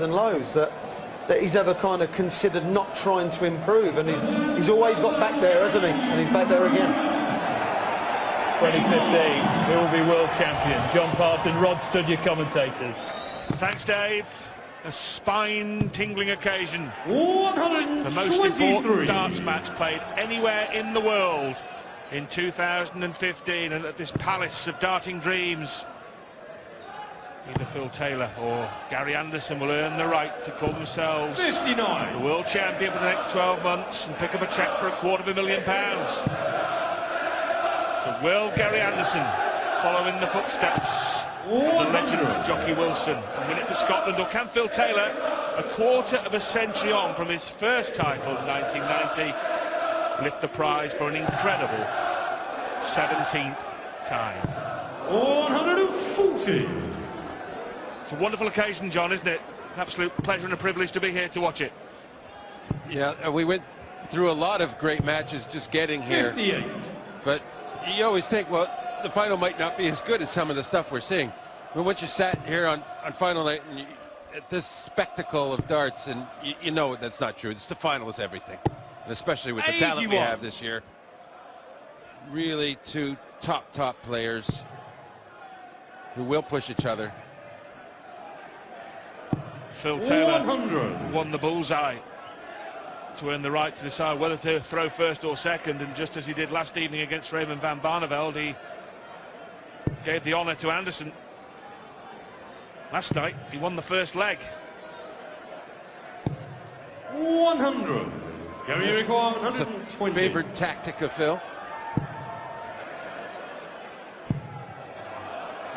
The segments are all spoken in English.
and lows that he's ever kind of considered not trying to improve, and he's always got back there, hasn't he? And he's back there again. 2015, who will be world champion? John Parton, Rod Studd, your commentators. Thanks, Dave. A spine-tingling occasion. 123. The most important darts match played anywhere in the world in 2015, and at this palace of darting dreams, either Phil Taylor or Gary Anderson will earn the right to call themselves 59. the world champion for the next 12 months and pick up a cheque for £250,000. So will Gary Anderson follow in the footsteps of the legend Jockey Wilson and win it for Scotland, or can Phil Taylor, a quarter of a century on from his first title in 1990, lift the prize for an incredible 17th time? 140. It's a wonderful occasion, John, isn't it? An absolute pleasure and a privilege to be here to watch it. Yeah, we went through a lot of great matches just getting here. 58. But you always think, well, the final might not be as good as some of the stuff we're seeing. But once you sat here on final night and at this spectacle of darts, and you know that's not true. It's the final is everything. And especially with the talent we have this year. Really two top players who will push each other. Phil Taylor 100. won the bullseye to earn the right to decide whether to throw first or second, and just as he did last evening against Raymond van Barneveld, he gave the honour to Anderson. Last night he won the first leg. 100. Gary, you require 120. It's a favoured tactic of Phil.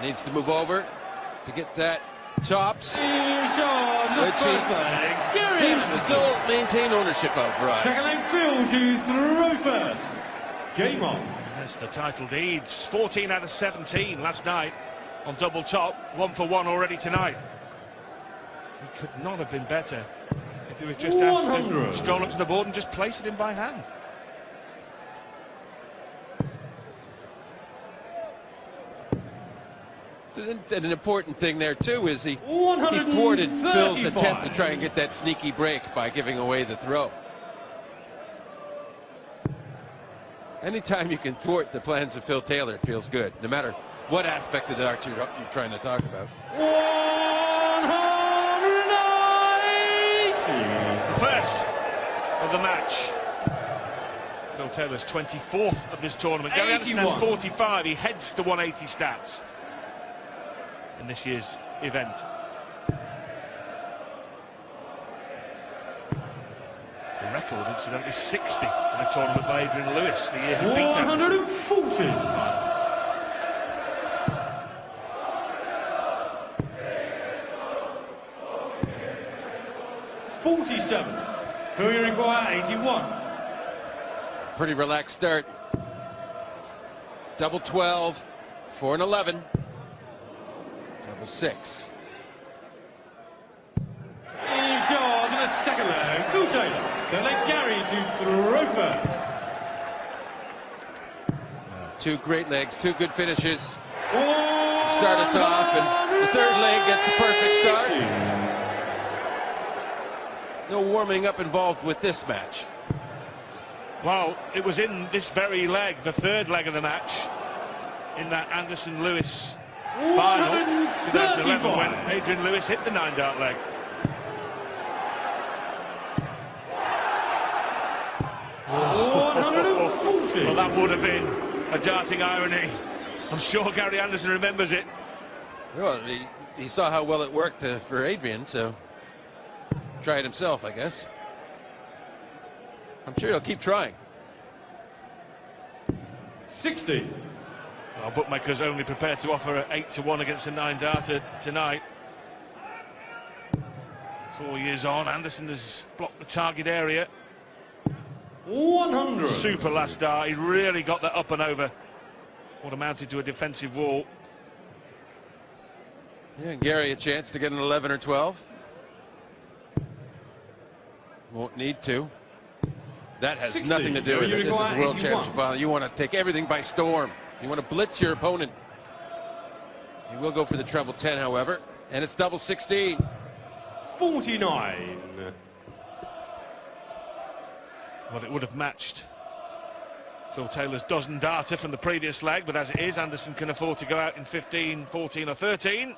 Needs to move over to get that tops, which he seems to still maintain ownership of. Right. Second leg, Phil to throw first. Game on. Yes, the title deeds. 14 out of 17 last night on double top. 1 for 1 already tonight. He could not have been better if he was just asked to stroll up to the board and just place it in by hand. And an important thing there too is he thwarted Phil's attempt to try and get that sneaky break by giving away the throw. Anytime you can thwart the plans of Phil Taylor, it feels good, no matter what aspect of the darts you're trying to talk about. 190. First of the match. Phil Taylor's 24th of this tournament. Gary Anderson has 45. He heads the 180 stats in this year's event. The record, incidentally, 60 in a tournament by Adrian Lewis, the year he beat Anderson. 140. 47. Who you require? 81. Pretty relaxed start. Double 12, 4 and 11. Double 6. In charge in the second leg, Phil Taylor. Then let Gary to throw first. Two great legs, two good finishes. Start us off, and the third leg gets a perfect start. No warming up involved with this match. Well, it was in this very leg, the third leg of the match, in that Anderson-Lewis final 2011, when Adrian Lewis hit the 9-dart leg. Well, that would have been a darting irony. I'm sure Gary Anderson remembers it. Well, he saw how well it worked for Adrian, so try it himself, I guess. I'm sure he'll keep trying. 60. Well, bookmakers only prepared to offer 8 to 1 against a 9-darter tonight. 4 years on, Anderson has blocked the target area. 100. Super last dart. He really got that up and over what amounted to a defensive wall. Yeah, Gary a chance to get an 11 or 12. Won't need to. That has 60. nothing to do with it. This is a World 81. Championship final. You want to take everything by storm. You want to blitz your opponent. You will go for the treble 10, however, and it's double 16. 49. Well, it would have matched Phil Taylor's dozen darter from the previous leg, but as it is, Anderson can afford to go out in 15, 14 or 13.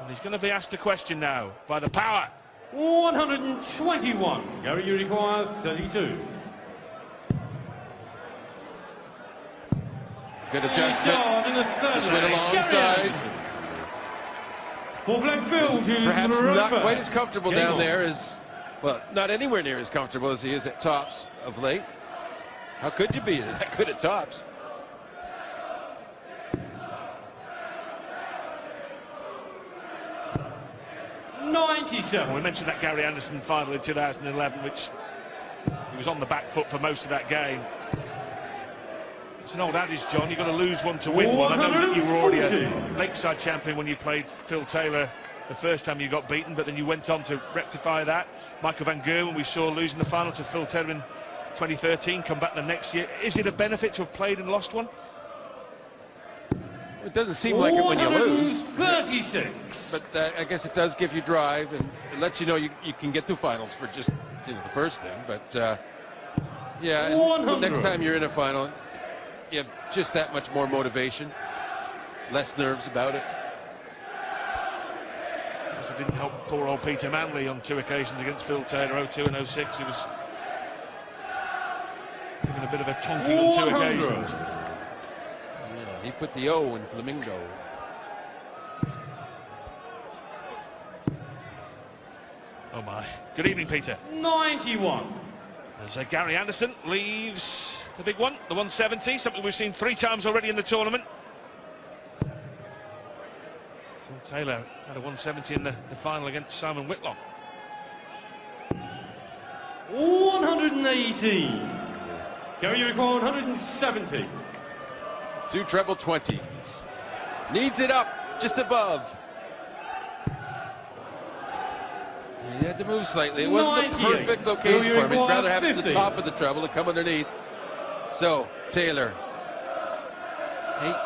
And he's going to be asked a question now by the power. 121. Gary, you require 32. Good adjustment. Just went alongside. For Blackfield, Perhaps not quite as comfortable down there as, well, not anywhere near as comfortable as he is at tops of late. How could you be that good at tops? We mentioned that Gary Anderson final in 2011, which he was on the back foot for most of that game. It's an old adage, John, you've got to lose one to win one. I know that you were already a Lakeside champion when you played Phil Taylor the first time you got beaten, but then you went on to rectify that. Michael Van Gerwen, we saw losing the final to Phil Taylor in 2013, come back the next year. Is it a benefit to have played and lost one? It doesn't seem like it when you lose. 36. But I guess it does give you drive, and it lets you know you can get to finals for just the first thing. But yeah, and next time you're in a final, you have just that much more motivation, less nerves about it. It didn't help poor old Peter Manley on 2 occasions against Phil Taylor, 02 and 06. He was given a bit of a tonking on 2 occasions. Yeah, he put the O in Flamingo. Oh my. Good evening, Peter. 91. As Gary Anderson leaves the big one, the 170, something we've seen 3 times already in the tournament. Phil Taylor had a 170 in the final against Simon Whitlock. 118. Gary, you require 170. 2 treble 20s. Needs it up, just above. He had to move slightly. It wasn't the perfect location for him. He'd rather have it at the top of the treble and come underneath. So, Taylor,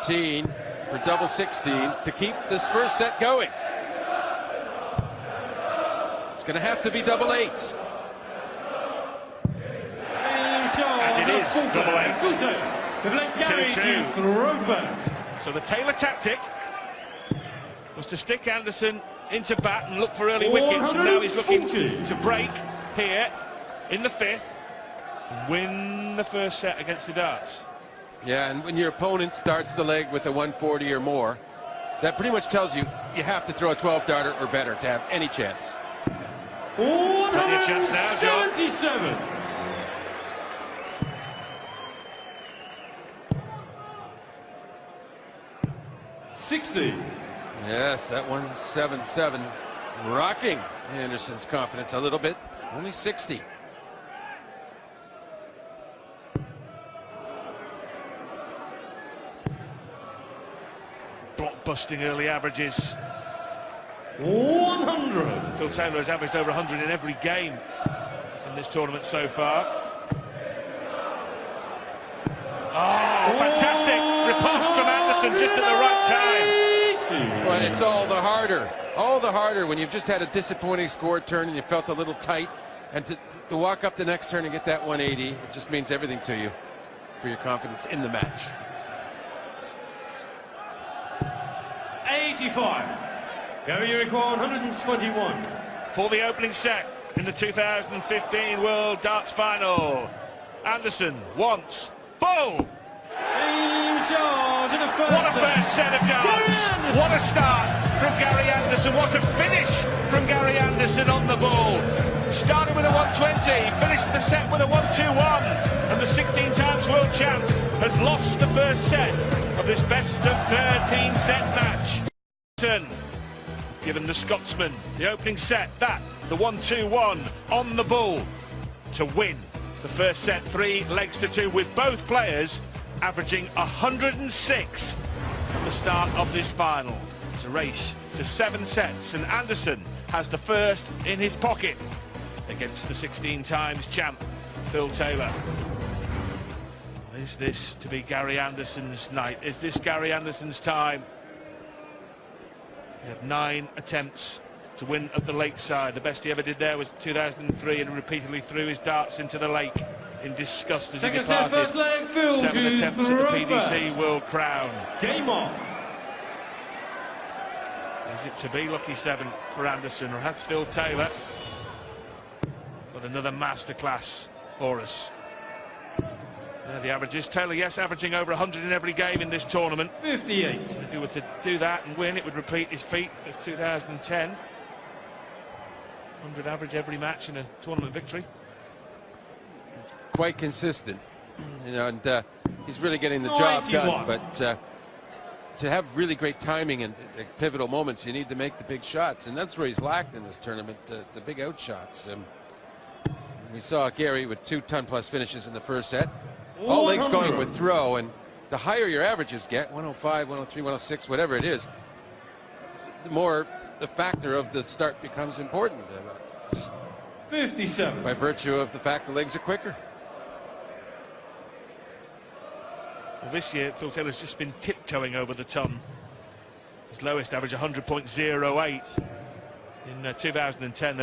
18 for double 16 to keep this first set going. It's going to have to be double 8. And it is double 8. Gary to throw first. So the Taylor tactic was to stick Anderson into bat and look for early wickets, and now he's looking to break here in the 5th, win the first set against the darts. Yeah, and when your opponent starts the leg with a 140 or more, that pretty much tells you you have to throw a 12 darter or better to have any chance. 177. 60. Yes, that 177 rocking Anderson's confidence a little bit. Only 60. Block-busting early averages. 100. Phil Taylor has averaged over 100 in every game in this tournament so far. Oh, fantastic! Repulse from Anderson just at the right time. But it's all the harder when you've just had a disappointing score turn and you felt a little tight, and to walk up the next turn and get that 180, it just means everything to you for your confidence in the match. 85. Gary, you require 121. For the opening set in the 2015 World Darts Final, Anderson wants boom! What a first set of darts! What a start from Gary Anderson! What a finish from Gary Anderson on the ball! Started with a 120, finished the set with a 121, and the 16 times world champ has lost the first set of this best of 13 set match. Given the Scotsman the opening set, the 121 on the ball to win the first set 3 legs to 2, with both players averaging 106 at the start of this final. It's a race to 7 sets, and Anderson has the first in his pocket against the 16 times champ Phil Taylor. Is this to be Gary Anderson's night? Is this Gary Anderson's time? He had 9 attempts to win at the lakeside. The best he ever did there was 2003, and repeatedly threw his darts into the lake in disgust as he Second set, departed. first leg, Phil 7 to attempts at the throw PDC first. World Crown. Game on. Is it to be lucky 7 for Anderson, or has Phil Taylor got another masterclass for us? There the averages. Taylor, yes, averaging over 100 in every game in this tournament. 58. If he were to do that and win, it would repeat his feat of 2010. 100 average every match in a tournament victory. Quite consistent, you know, and he's really getting the job 91. done. But to have really great timing and pivotal moments, you need to make the big shots, and that's where he's lacked in this tournament, the big out shots. We saw Gary with 2 ton-plus finishes in the first set. All legs going with throw, and the higher your averages get, 105, 103, 106, whatever it is, the more the factor of the start becomes important, just 57. by virtue of the fact the legs are quicker. Well, this year, Phil Taylor's just been tiptoeing over the ton. His lowest average, 100.08. In 2010,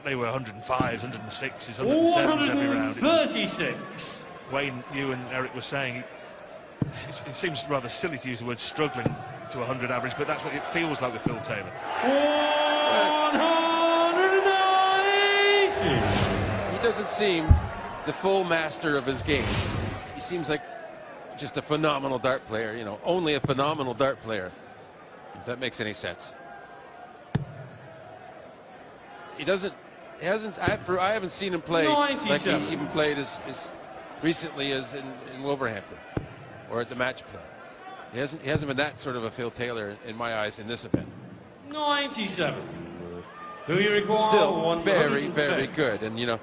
they were 105s, 106s, 107s every round. 136. Wayne, you and Eric were saying, it seems rather silly to use the word struggling to 100 average, but that's what it feels like with Phil Taylor. 190. He doesn't seem the full master of his game. He seems like just a phenomenal dart player, you know, only a phenomenal dart player, if that makes any sense. I haven't seen him play 97. like he even played as recently as in Wolverhampton or at the match play. He hasn't been that sort of a Phil Taylor in my eyes in this event. 97. Who you require? Still very, 110. very good. And you know,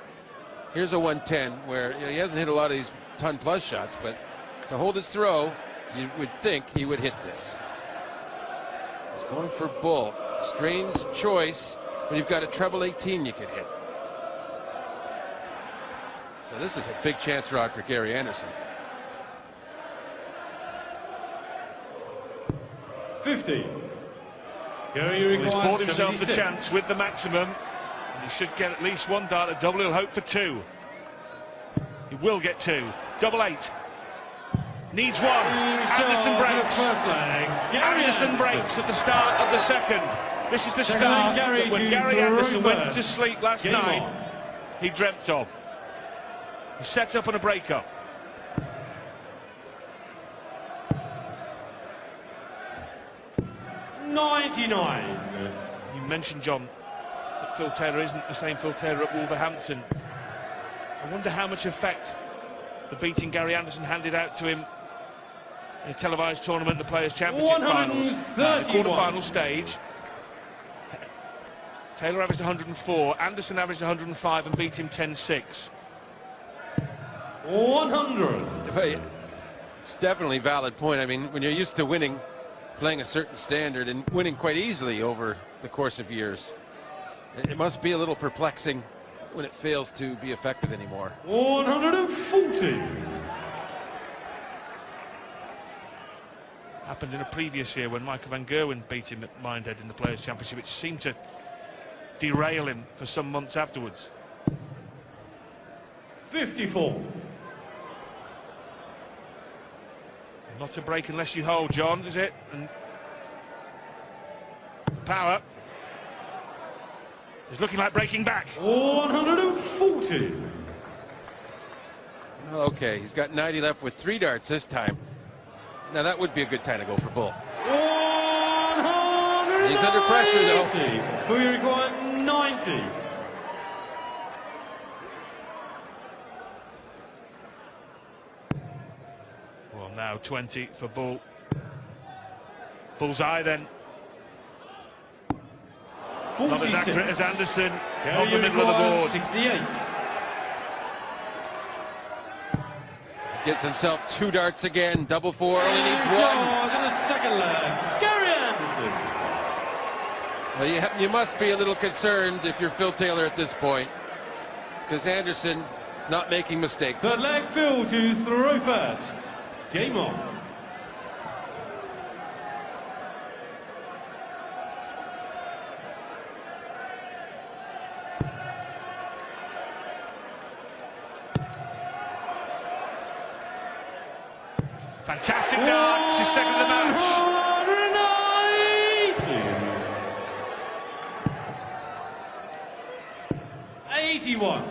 here's a 110 where, you know, he hasn't hit a lot of these ton-plus shots, but to hold his throw, you would think he would hit this. He's going for bull. Strange choice, but you've got a treble 18 you could hit. So this is a big chance rod for Gary Anderson. 50. Gary Well, he's bought requires himself the 76. chance with the maximum, and he should get at least 1 dart at double. He'll hope for 2. He will get 2. Double 8. Needs 1. Anderson breaks. Anderson breaks at the start of the second. This is the Second start leg, Gary that when to Gary throw Anderson went first. to sleep last Game night, on. he dreamt of. He set up on a breakup. You mentioned, John, that Phil Taylor isn't the same Phil Taylor at Wolverhampton. I wonder how much effect the beating Gary Anderson handed out to him in a televised tournament, the Players' Championship finals. The 131. quarter-final stage. Taylor averaged 104, Anderson averaged 105 and beat him 10-6. 100. It's definitely a valid point. I mean, when you're used to winning, playing a certain standard and winning quite easily over the course of years, it must be a little perplexing when it fails to be effective anymore. 140. Happened in a previous year when Michael van Gerwen beat him at Minehead in the Players' Championship, which seemed to derail him for some months afterwards. 54. Not a break unless you hold, John, is it? And power is looking like breaking back. 140. Okay, he's got 90 left with 3 darts this time. Now that would be a good time to go for bull. 190. He's under pressure, though. Who you require? 90. Well, now 20 for bull. Bullseye then. Not as accurate as Anderson on the middle of the board. 68. Gets himself 2 darts again, double 4, only needs 1. In the second leg, Gary Anderson. Well, you must be a little concerned if you're Phil Taylor at this point, because Anderson not making mistakes. Third leg, Phil to throw first. Game on. Fantastic darts, his second of the match. 81.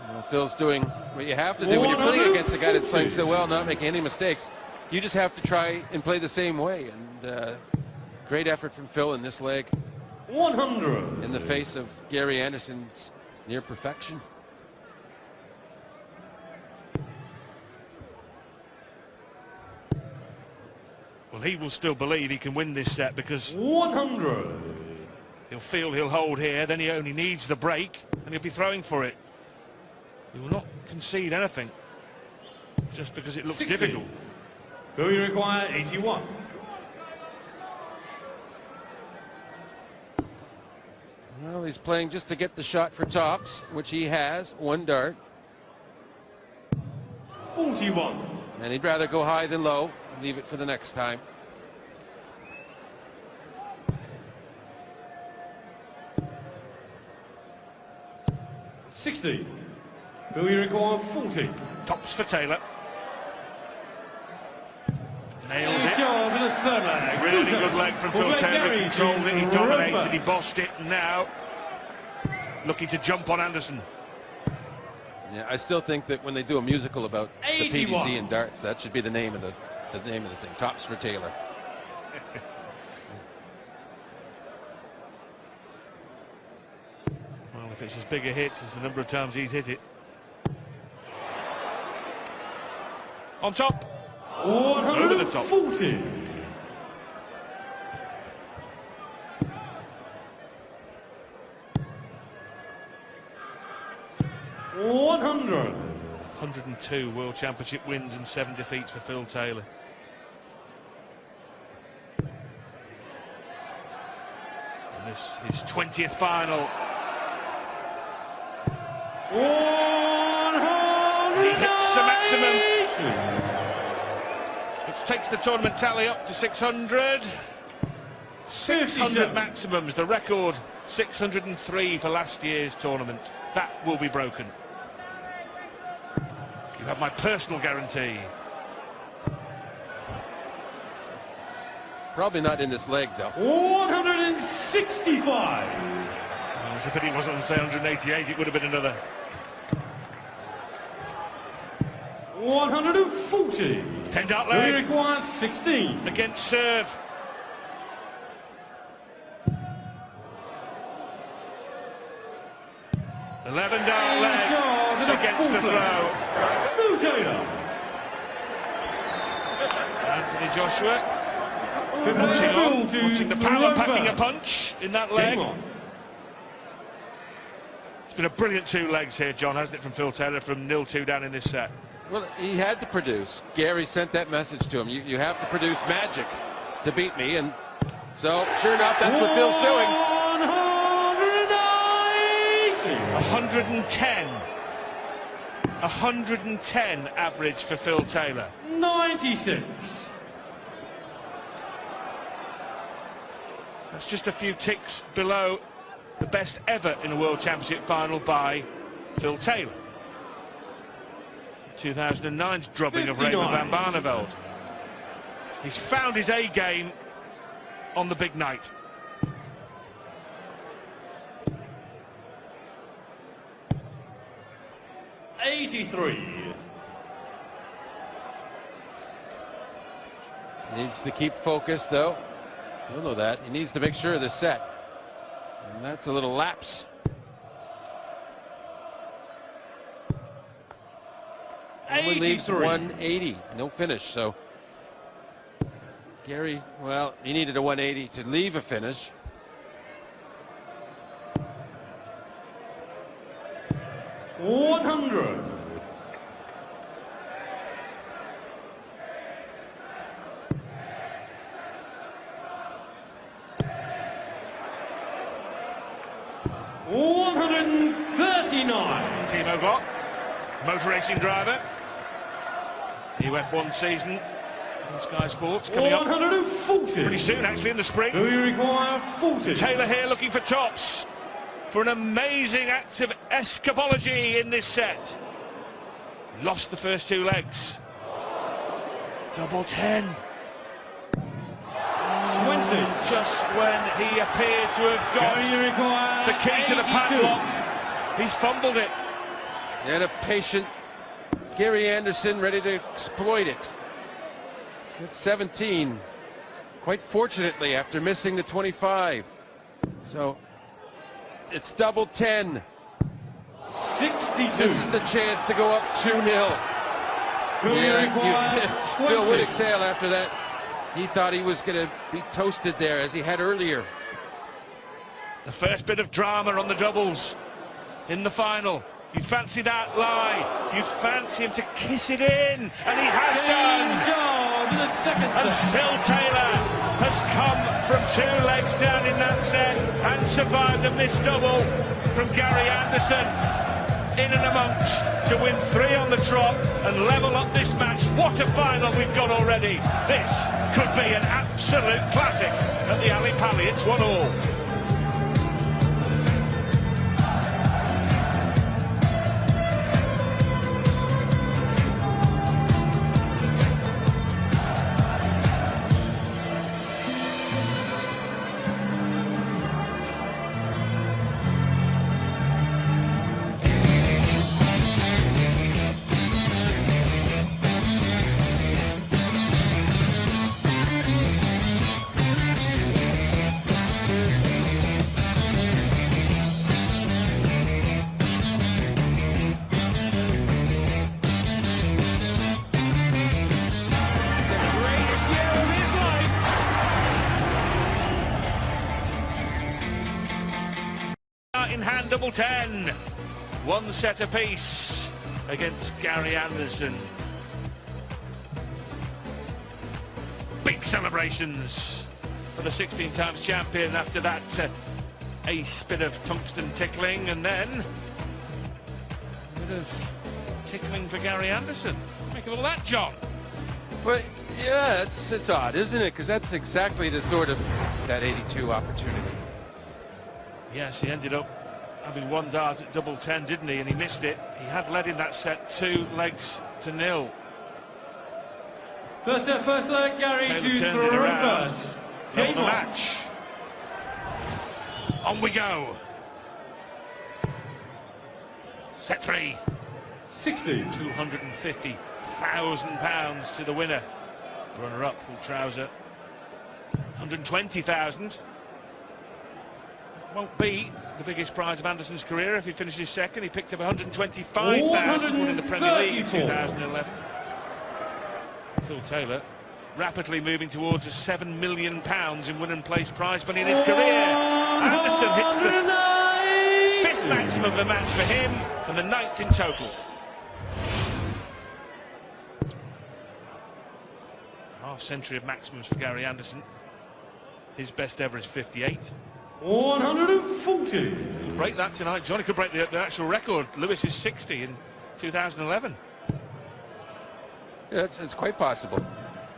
Well, Phil's doing what you have to do when you're playing against a guy that's playing so well, not making any mistakes. You just have to try and play the same way. And great effort from Phil in this leg. 100. In the face of Gary Anderson's near perfection. Well, he will still believe he can win this set because 100. he'll feel he'll hold here, then he only needs the break and he'll be throwing for it. He will not concede anything just because it looks 60. difficult. Will you require 81? Well, he's playing just to get the shot for tops, which he has, one dart. 41. And he'd rather go high than low, leave it for the next time. $60. Will you require 40? Tops for Taylor. Nails It's it. yours in the third leg. Really good leg from Phil Taylor. He controlled it, he dominated, he Roper. bossed it, and now looking to jump on Anderson. Yeah, I still think that when they do a musical about the 81. PDC and darts, that should be the name of the thing. Tops for Taylor. Well, if it's as big a hit as the number of times he's hit it. On top. Over the top. 140. $100. 102 World Championship wins and 7 defeats for Phil Taylor. And this is 20th final. 100. He hits the maximum, which takes the tournament tally up to 600. 600 maximums, the record 603 for last year's tournament. That will be broken. You have my personal guarantee. Probably not in this leg, though. 165. Well, it's a pity it wasn't on say 188, it would have been another. 140. 10 dart Will you leg require 16? against serve. $11 leg against the throw. Phil Taylor. Anthony Joshua watching the power packing a punch in that leg. It's been a brilliant 2 legs here, John, hasn't it, from Phil Taylor, from 0-2 down in this set. Well, he had to produce. Gary sent that message to him. You have to produce magic to beat me, and so sure enough, that's what Phil's doing. 110. 110 average for Phil Taylor. 96. That's just a few ticks below the best ever in a World Championship final by Phil Taylor. 2009's drubbing of Raymond van Barneveld. He's found his A game on the big night. $83. Needs to keep focused, though. You'll know that. He needs to make sure of this set. And that's a little lapse. Only leaves 180. No finish, so Gary, well, he needed a 180 to leave a finish. $100. $139. Timo Glock, motor racing driver. He went one season Sky Sports coming up 140. pretty soon, actually, in the spring. Do you require 40? Taylor here looking for tops for an amazing act of escapology in this set. Lost the first two legs. Double 10. 20. Just when he appeared to have got Do you require the key to the 82? padlock, he's fumbled it. And a patient Gary Anderson ready to exploit it. It's 17, quite fortunately, after missing the 25. So it's double 10. 62. This is the chance to go up 2-0. Do you require Phil 20? would exhale after that. He thought he was going to be toasted there, as he had earlier. The first bit of drama on the doubles in the final. You'd fancy that lie. You'd fancy him to kiss it in, and he has done. In the second And set. Phil Taylor has come from 2 legs down in that set and survived a missed double from Gary Anderson. In and amongst to win 3 on the trot and level up this match. What a final we've got already. This could be an absolute classic at the Ali Pali. It's 1-1. In hand, double 10. 1 set apiece against Gary Anderson. Big celebrations for the 16 times champion after that ace bit of tungsten tickling, and then a bit of tickling for Gary Anderson. Make of all that, John? But yeah, it's odd, isn't it? Because that's exactly the sort of that 82 opportunity. Yes, he ended up having 1 dart at double 10, didn't he? And he missed it. He had led in that set 2 legs to 0. First set, first leg, Gary Taylor to turned it around. first. Level Game the on. match. On we go. Set 3. 60. £250,000 to the winner. Runner-up, full trouser. 120,000. Won't be the biggest prize of Anderson's career if he finishes second. He picked up 125,000 in the Premier League in 2011. Phil Taylor rapidly moving towards a £7 million in win and place prize money in his career. Anderson hits the 5th maximum of the match for him and the 9th in total. Half century of maximums for Gary Anderson. His best ever is 58. 140. Could break that tonight. Johnny could break the actual record. Lewis is 60 in 2011. Yeah, it's quite possible.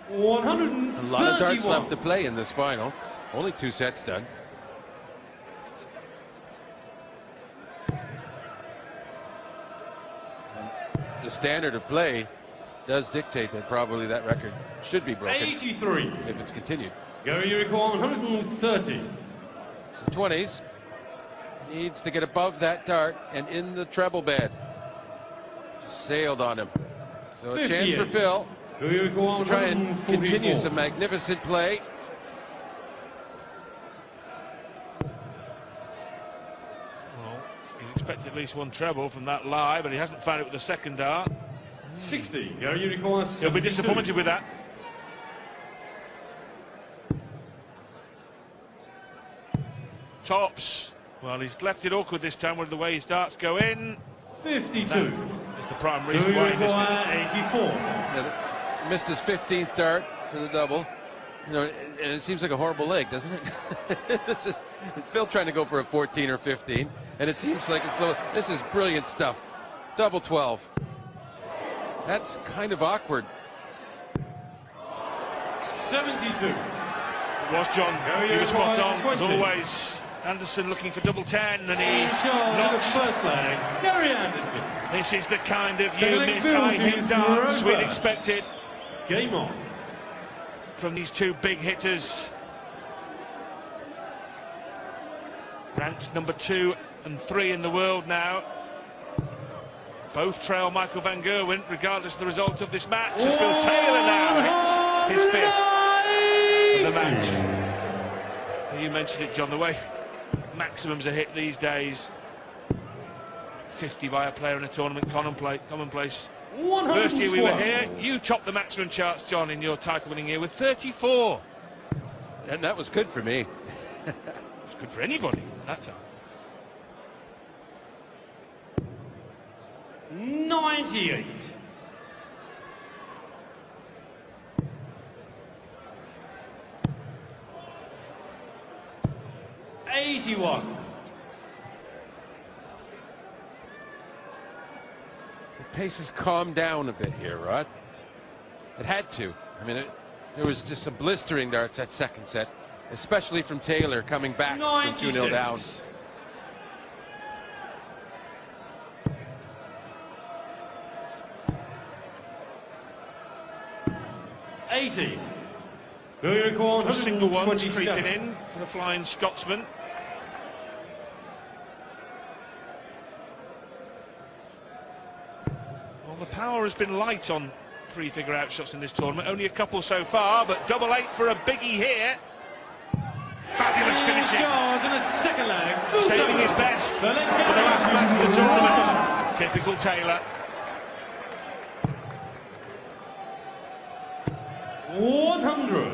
131. A lot of darts left to play in this final. Only 2 sets done. The standard of play does dictate that probably that record should be broken 83. if it's continued. Gary, you require 130. So 20s needs to get above that dart and in the treble bed. Just sailed on him. So a chance for 58. Phil Gary, you require to try and 144. continue some magnificent play. Well, he'd expect at least 1 treble from that lie, but he hasn't found it with the second dart. 60. Gary, you require 72. He'll be disappointed with that. Tops. Well, he's left it awkward this time with the way his darts go in. 52. That is the prime Gary, reason you why he missed it. require 84. Yeah, missed his 15th dart for the double. You know, and it seems like a horrible leg, doesn't it? This is Phil trying to go for a 14 or 15, and it seems like it's low. This is brilliant stuff. Double 12. That's kind of awkward. 72. It was John. Very He was spot on, as 20. always. Anderson looking for double 10, and he's Charles in the not. first leg, Gary Anderson. This is the kind of Second you leg miss Bill high to hit darts throw we'd first. expected Game on. from these two big hitters. Ranked number 2 and 3 in the world now. Both trail Michael van Gerwen, regardless of the result of this match. As Bill Taylor now hits his 5th of the match. You mentioned it, John, the way maximums are hit these days. 50 by a player in a tournament, commonplace. First year we were here, you topped the maximum charts, John, in your title-winning year with 34. And that was good for me. It's good for anybody at that time. 98. $81. The pace has calmed down a bit here, Rod. It had to. I mean, there was just some blistering darts that second set, especially from Taylor coming back from 2-0 down. 80. Billiard one, Single ones 127. creeping in for the Flying Scotsman. Well, the power has been light on three-figure outshots in this tournament. Only a couple so far, but double 8 for a biggie here. Fabulous finishing. Charles in the second leg. Saving his best for the last match of the tournament. Typical Taylor. 100.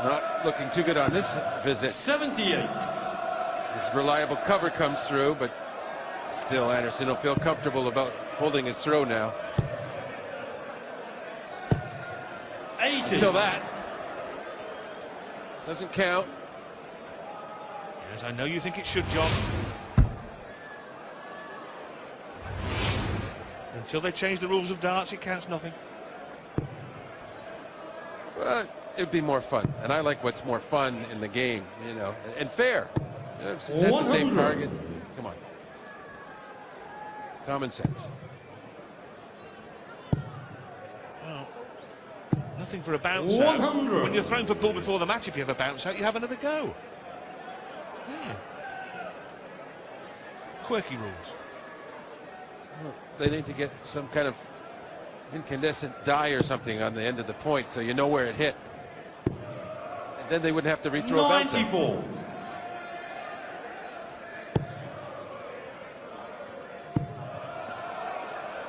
Not looking too good on this visit. 78. His reliable cover comes through, but still Anderson will feel comfortable about holding his throw now. 80. Until that. Doesn't count. Yes, I know you think it should, John. Until they change the rules of darts, it counts nothing. Well, it'd be more fun, and I like what's more fun in the game, you know, and fair. You know, if it's at the same 100. target. Come on. Common sense. Well, nothing for a bounce out. 100. When you're thrown for ball before the match, if you have a bounce out, you have another go. Quirky rules. Well, they need to get some kind of incandescent dye or something on the end of the point so you know where it hit. And then they wouldn't have to rethrow a bounce out. 94.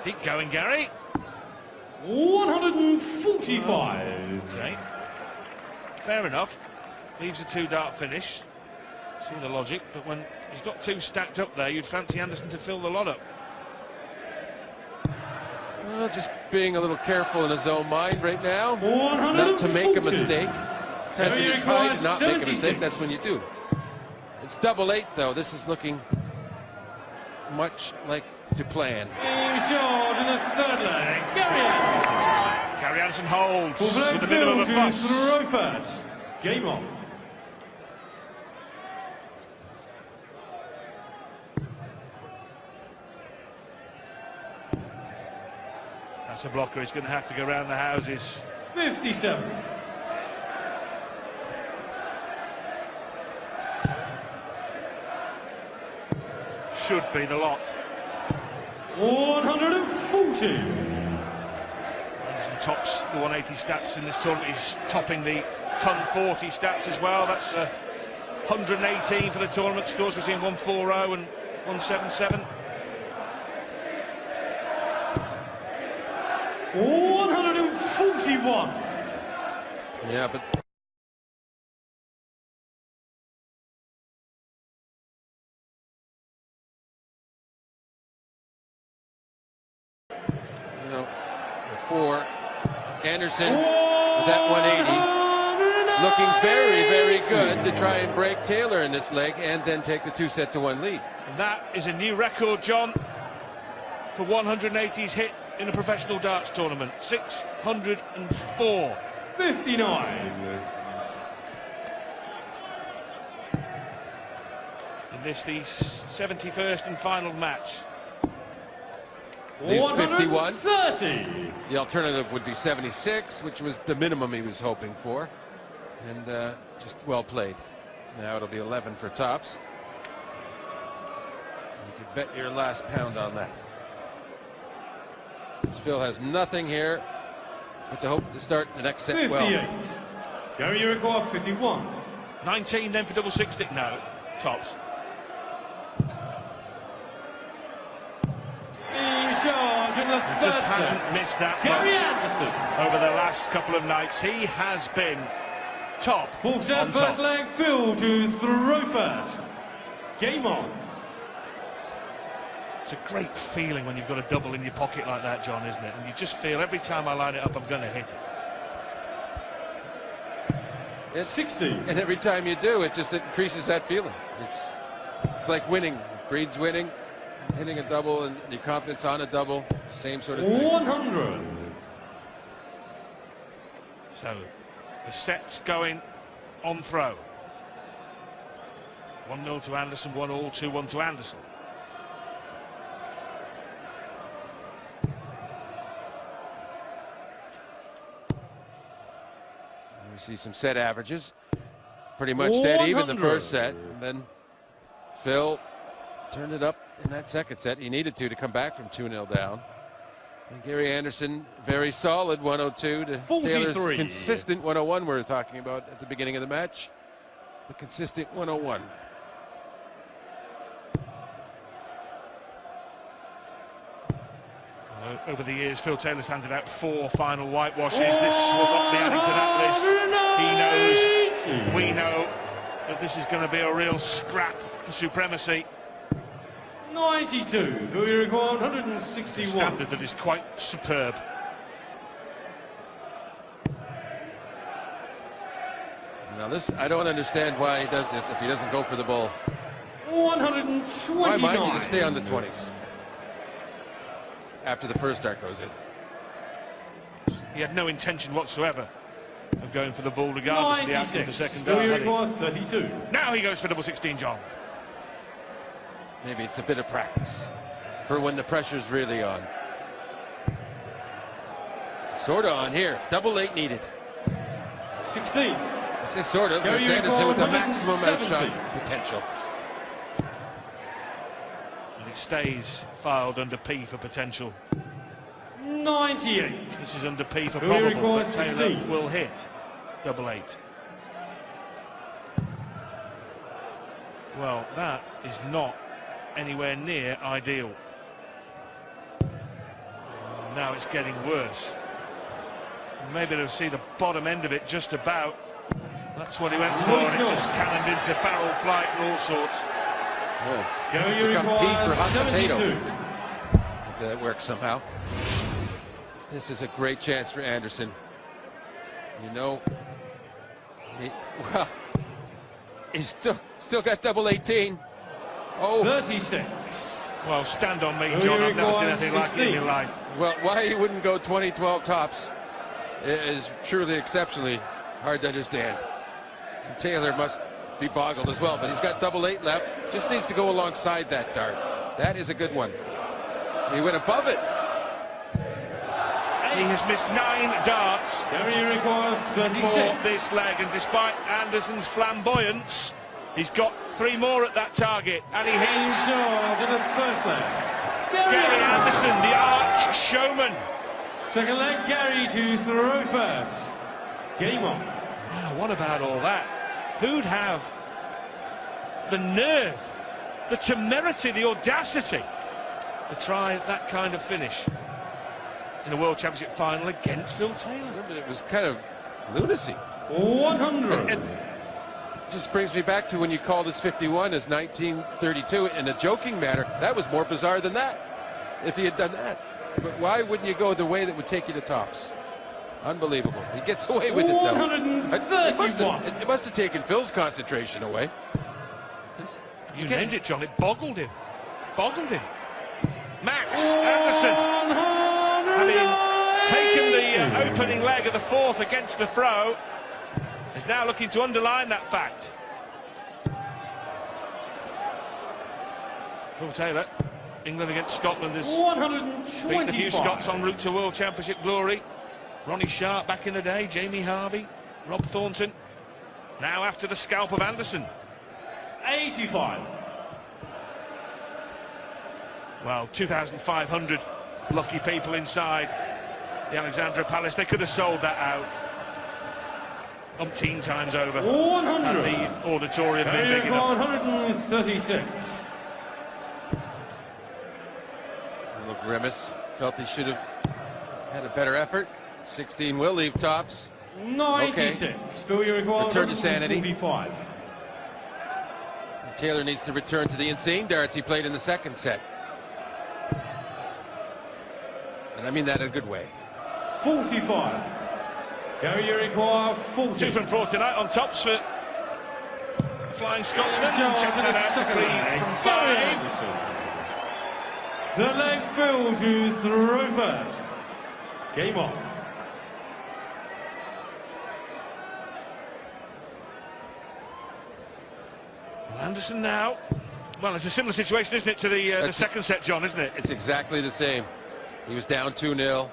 Keep going, Gary. 145. Okay. Fair enough. Leaves a 2-dart finish. See the logic, but when he's got 2 stacked up there, you'd fancy Anderson to fill the lot up. Well, just being a little careful in his own mind right now. 140. Not to make a mistake. Sometimes when you try to not make a 76. mistake, that's when you do. It's double 8, though. This is looking much like to plan. Short in the third leg. Gary Anderson. Gary Anderson holds Full flag with a minimum of to fuss. throw first. Game on. That's a blocker. He's going to have to go round the houses. 57. Should be the lot. 140. Anderson tops the 180 stats in this tournament. He's topping the ton 40 stats as well. That's 118 for the tournament. Scores between 140 and 177. 141. Yeah, but you know, before Anderson with that 180, looking very, very good to try and break Taylor in this leg and then take the 2-1 lead. And that is a new record, John, for 180s hit in a professional darts tournament. 604. 59. In this, the 71st and final match. Leaves 51. 130. The alternative would be 76, which was the minimum he was hoping for. And just well played. Now it'll be 11 for tops. You could bet your last pound on that. Phil has nothing here but to hope to start the next set 58. well. Gary Uruguay 51. 19 then for double 60. No, tops. Charge in the He third just set. hasn't missed that Gary much Anderson. over the last couple of nights. He has been top. Full set on first tops. leg. Phil to throw first. Game on. It's a great feeling when you've got a double in your pocket like that, John, isn't it? And you just feel every time I line it up, I'm going to hit it. 60. And every time you do, it just increases that feeling. It's like winning. It breeds winning. Hitting a double and your confidence on a double, same sort of thing. 100. So the set's going on throw. 1-0 to Anderson, 1-1, 2-1 to Anderson. We see some set averages. Pretty much dead even the first set. And then Phil turned it up in that second set. He needed to come back from 2-0 down. And Gary Anderson, very solid 102 to 43. Taylor's consistent 101 we were talking about at the beginning of the match. The consistent 101. Over the years, Phil Taylor's handed out 4 final whitewashes. This will not be adding to that list. He knows, we know, that this is going to be a real scrap for supremacy. 92. Uruguay A 161. standard that is quite superb. Now this, I don't understand why he does this if he doesn't go for the ball. 129. Why might he just stay on the 20s after the first dart goes in? He had no intention whatsoever of going for the ball regardless of the outcome of the 96. second dart. had he? Uruguay 32. Now he goes for double 16, John. Maybe it's a bit of practice for when the pressure's really on. Sort of on here. Double 8 needed. 16. This is sort of. Gary There's Anderson with the Uruguay maximum 170. outshot potential. And it stays filed under P for potential. 98. This is under P for Uruguay probable, but Taylor 16. will hit double 8. Well, that is not anywhere near ideal. Now it's getting worse. Maybe to see the bottom end of it just about. That's what he went for, and it just cannoned into barrel flight and all sorts. Yes. Gary Become Uruguay P for hot 72. potato. If that works somehow. This is a great chance for Anderson. You know, he's still got double 18. Oh, 36. Well, stand on me, John. I've never seen anything like it in your life. well, why he wouldn't go 20-12 tops is truly exceptionally hard to understand. And Taylor must be boggled as well, but he's got double 8 left. Just needs to go alongside that dart. That is a good one. He went above it. He has missed 9 darts Gary Uruguay for 36. this leg, and despite Anderson's flamboyance, he's got 3 more at that target, and he In hits. charge of the first leg. Gary Anderson, the arch showman. Second leg, Gary to throw first. Game on. Wow, what about all that? Who'd have the nerve, the temerity, the audacity to try that kind of finish in a World Championship final against Phil Taylor? It was kind of lunacy. 100. It just brings me back to when you called this 51 as 1932 in a joking manner. That was more bizarre than that, if he had done that. But why wouldn't you go the way that would take you to tops? Unbelievable. He gets away with it, though. 131. It must have taken Phil's concentration away. You named it, John. It boggled him. Boggled him. Max Anderson, having taken the opening leg of the fourth against the throw, is now looking to underline that fact. Phil Taylor, England against Scotland, has beaten a few Scots en route to World Championship glory. Ronnie Sharp back in the day, Jamie Harvey, Rob Thornton. Now after the scalp of Anderson. 85. Well, 2,500 lucky people inside the Alexandra Palace. They could have sold that out umpteen times over. 100. And the auditorium been big enough. 136. A little grimace. Felt he should have had a better effort. 16 will leave tops. 96. Okay. Still you require Return to sanity. 45. Taylor needs to return to the insane darts he played in the second set. And I mean that in a good way. 45. Gary, you require 40. 2 from 4 tonight on tops for Flying Scotsman. Check that out for 3 from 5. The leg Phil to throw first. Game on. Anderson now. Well, it's a similar situation, isn't it, to the second set, John, isn't it? It's exactly the same. He was down 2-0.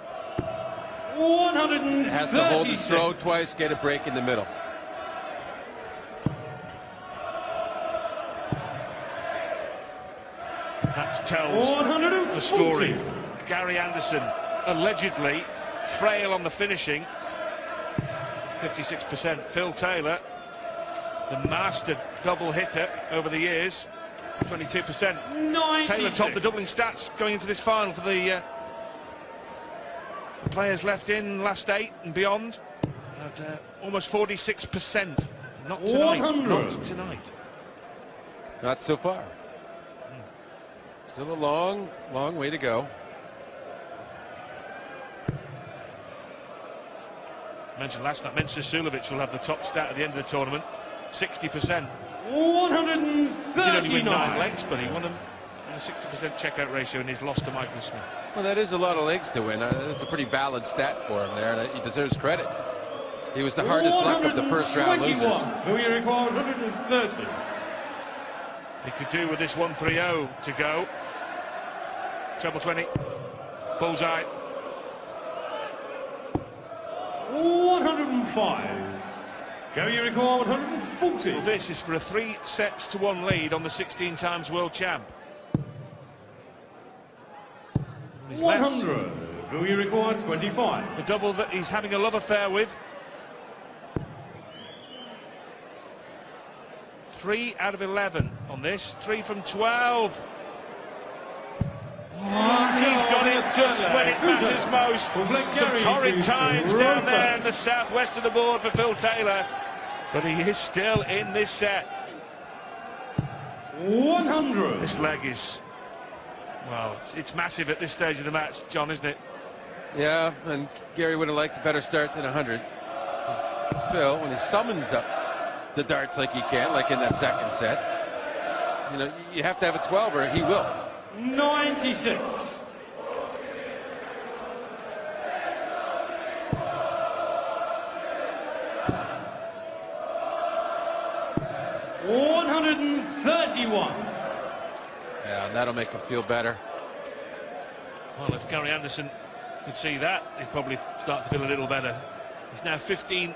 136. Has to hold his throw twice, get a break in the middle. That tells the story. Gary Anderson, allegedly frail on the finishing, 56%. Phil Taylor, the master double hitter over the years, 22%. 96. Taylor topped the doubling stats going into this final for the players left in last 8 and beyond. At, almost 46%. Not tonight. 100. Not tonight. Not so far. Still a long, long way to go. Mentioned last night, Mensah Sulovic will have the top stat at the end of the tournament. 60%. 139. He did only win 9 legs, but he won them on a 60% checkout ratio in his loss to Michael Smith. Well, that is a lot of legs to win. It's a pretty valid stat for him there, and he deserves credit. He was the hardest luck of the first round losers. Who you require 130. He could do with this 1-3-0 to go. Treble 20. Bullseye. 105. Gary, you require 140. Well, this is for a 3-1 lead on the 16 times world champ. 100. Who you require 25. The double that he's having a love affair with. 3 out of 11 on this. 3 from 12. He's got it just when it matters most. Some torrid times down there in the southwest of the board for Phil Taylor, but he is still in this set. 100. This leg is, well, it's massive at this stage of the match, John, isn't it? Yeah, and Gary would have liked a better start than 100. Because Phil, when he summons up the darts like he can, like in that second set, you know, you have to have a 12 or he will. 96. 131. Yeah, and that'll make him feel better. Well, if Gary Anderson could see that, he'd probably start to feel a little better. He's now 15-8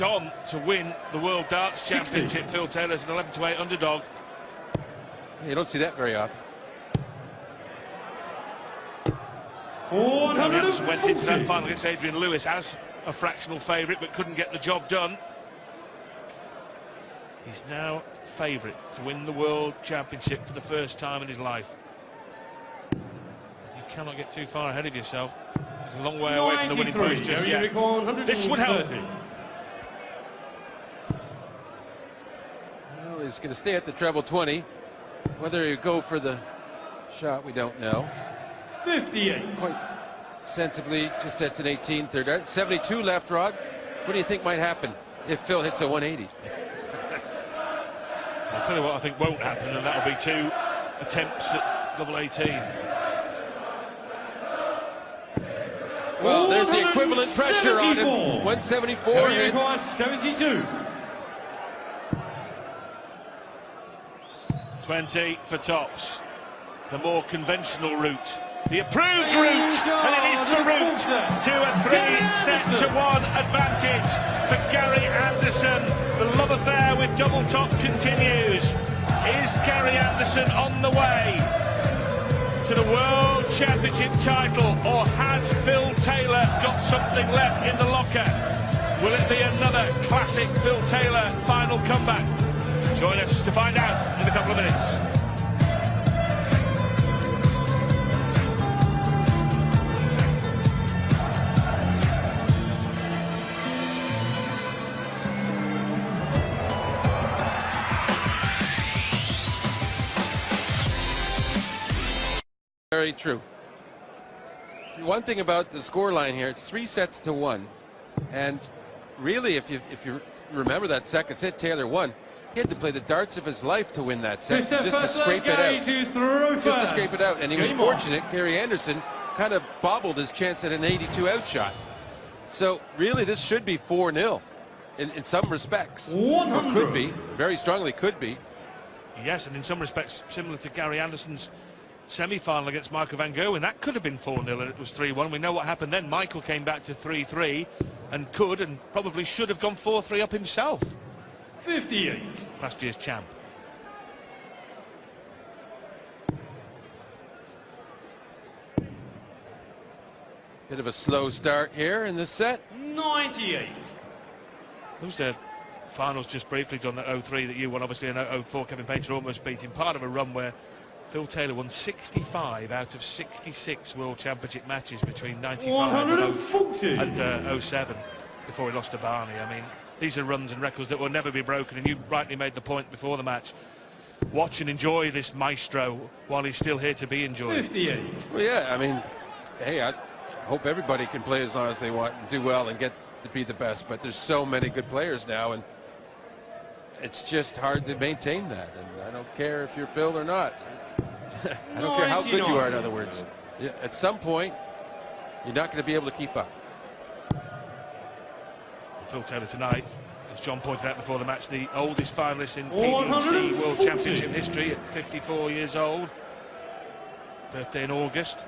on to win the World Darts 60. Championship. Phil Taylor's an 11-8 underdog. You don't see that very often. Gary Anderson went into that 140. final against Adrian Lewis as a fractional favourite, but couldn't get the job done. He's now favourite to win the World Championship for the first time in his life. You cannot get too far ahead of yourself. He's a long way away from the winning post just yet. This would help. Well, he's going to stay at the treble 20. Whether you go for the shot, we don't know. 58. sensibly, just that's an 18 third dart. 72 left, Rod. What do you think might happen if Phil hits a 180? I'll tell you what I think won't happen, and that'll be 2 attempts at double 18. Well, there's the equivalent pressure on him. 174. He requires 72. 20 for tops. The more conventional route. The approved route, and it is the route to a 3-set-to-1 advantage for Gary Anderson. The love affair with double top continues. Is Gary Anderson on the way to the World Championship title, or has Phil Taylor got something left in the locker? Will it be another classic Phil Taylor final comeback? Join us to find out in a couple of minutes. Very true. One thing about the scoreline here, it's 3-1, and really, if you remember that second set, Taylor won. He had to play the darts of his life to win that set, just to scrape it out. Just to scrape it out, and he was fortunate. Gary Anderson kind of bobbled his chance at an 82 out shot. So really, this should be 4-0 in some respects. Or could be, very strongly could be. Yes, and in some respects similar to Gary Anderson's semi-final against Michael van Gerwen. That could have been 4-0 and it was 3-1. We know what happened then. Michael came back to 3-3 and could and probably should have gone 4-3 up himself. 58. Last year's champ. Bit of a slow start here in this set. 98. Those the finals just briefly, John, that 0-3 that you won, obviously, and 0-4 Kevin Painter almost beating, part of a run where Phil Taylor won 65 out of 66 World Championship matches between 95 and 07 before he lost to Barney. I mean, these are runs and records that will never be broken, and you rightly made the point before the match. Watch and enjoy this maestro while he's still here to be enjoyed. 58. Well, yeah, I mean, hey, I hope everybody can play as long as they want and do well and get to be the best, but there's so many good players now, and it's just hard to maintain that, and I don't care if you're Phil or not. I don't care how good you are, in other words. Yeah, at some point, you're not going to be able to keep up. Phil Taylor tonight, as John pointed out before the match, the oldest finalist in PDC World Championship history at 54 years old. Birthday in August.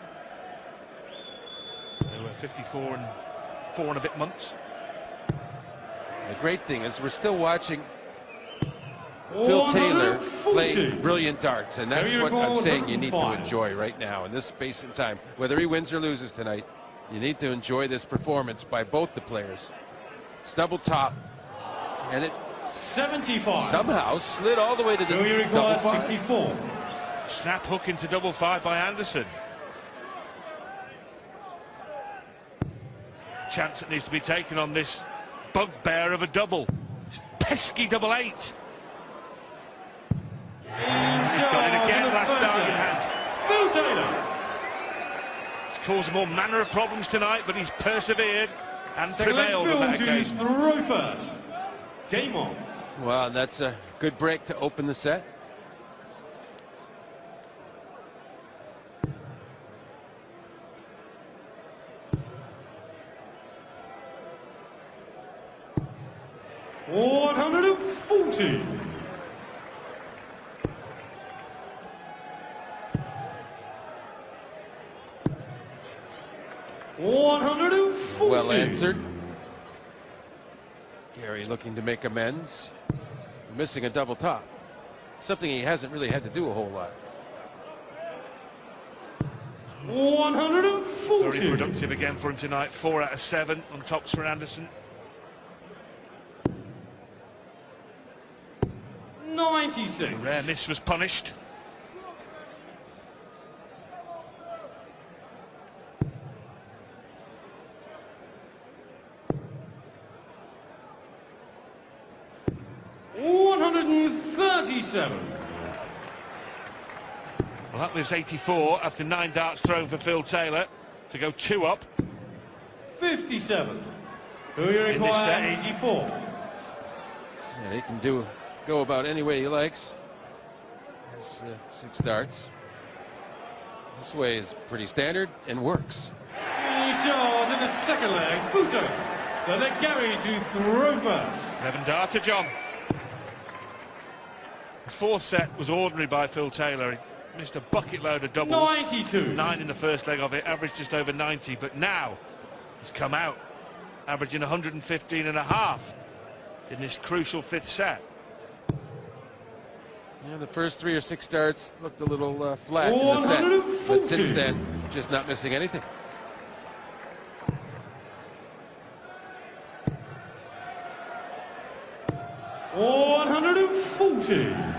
So 54 and 4 and a bit months. The great thing is we're still watching Phil Taylor play brilliant darts, and that's what I'm saying you need to enjoy right now in this space and time. Whether he wins or loses tonight, you need to enjoy this performance by both the players. It's double top, and it 75 somehow slid all the way to the double 64. Snap hook into double 5 by Anderson. Chance that needs to be taken on this bugbear of a double. It's pesky double 8. He's got it again, last start in hand. Phil Taylor. It's caused him all manner of problems tonight, but he's persevered and prevailed on that occasion. Throw first. Game on. Well, that's a good break to open the set. $140. Well answered. Gary looking to make amends. Missing a double top. Something he hasn't really had to do a whole lot. 140. Very productive again for him tonight. 4 out of 7 on tops for Anderson. 96. A rare miss was punished. $137. Well, that leaves 84 after 9 darts thrown for Phil Taylor. to go 2 up. 57. Who you In this set. require 84. Yeah, he can go about any way he likes. That's 6 darts. This way is pretty standard and works. Shot in the second leg. Futo. So let Gary to throw first. 11 darter, John. The 4th set was ordinary by Phil Taylor. He missed a bucket load of doubles. 92. 9 in the first leg of it, averaged just over 90. But now he's come out, averaging 115.5 in this crucial 5th set. Yeah, the first 3 or 6 starts looked a little flat in the set, but since then, just not missing anything. $140.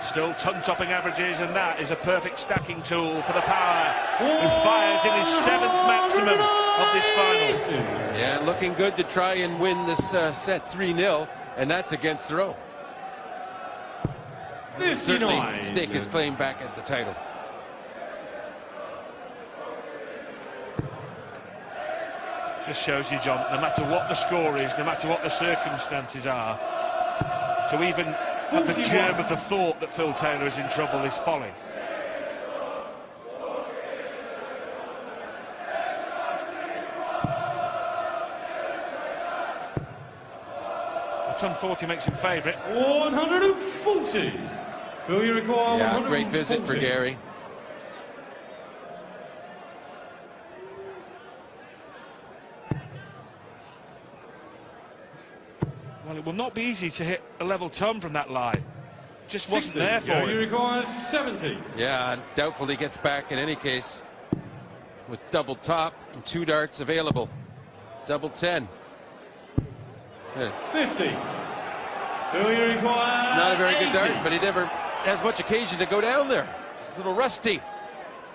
Still tongue-topping averages, and that is a perfect stacking tool for the power, who fires in his 7th maximum of this final. Yeah, looking good to try and win this set 3-0, and that's against throw. 59. Certainly stake his claim back at the title. Just shows you, John, no matter what the score is, no matter what the circumstances are, to even have the germ of the thought that Phil Taylor is in trouble is folly. The ton 40 makes him favourite. 140. Will you require Yeah, 140? great visit for Gary. Well, it will not be easy to hit a level ton from that lie. It just wasn't 60. there for Will him. you require 70. Yeah, doubtful he gets back in any case. With double top and 2 darts available. Double 10. Yeah. 50. Will you require Not a very good 80. dart, but he never has much occasion to go down there. A little rusty.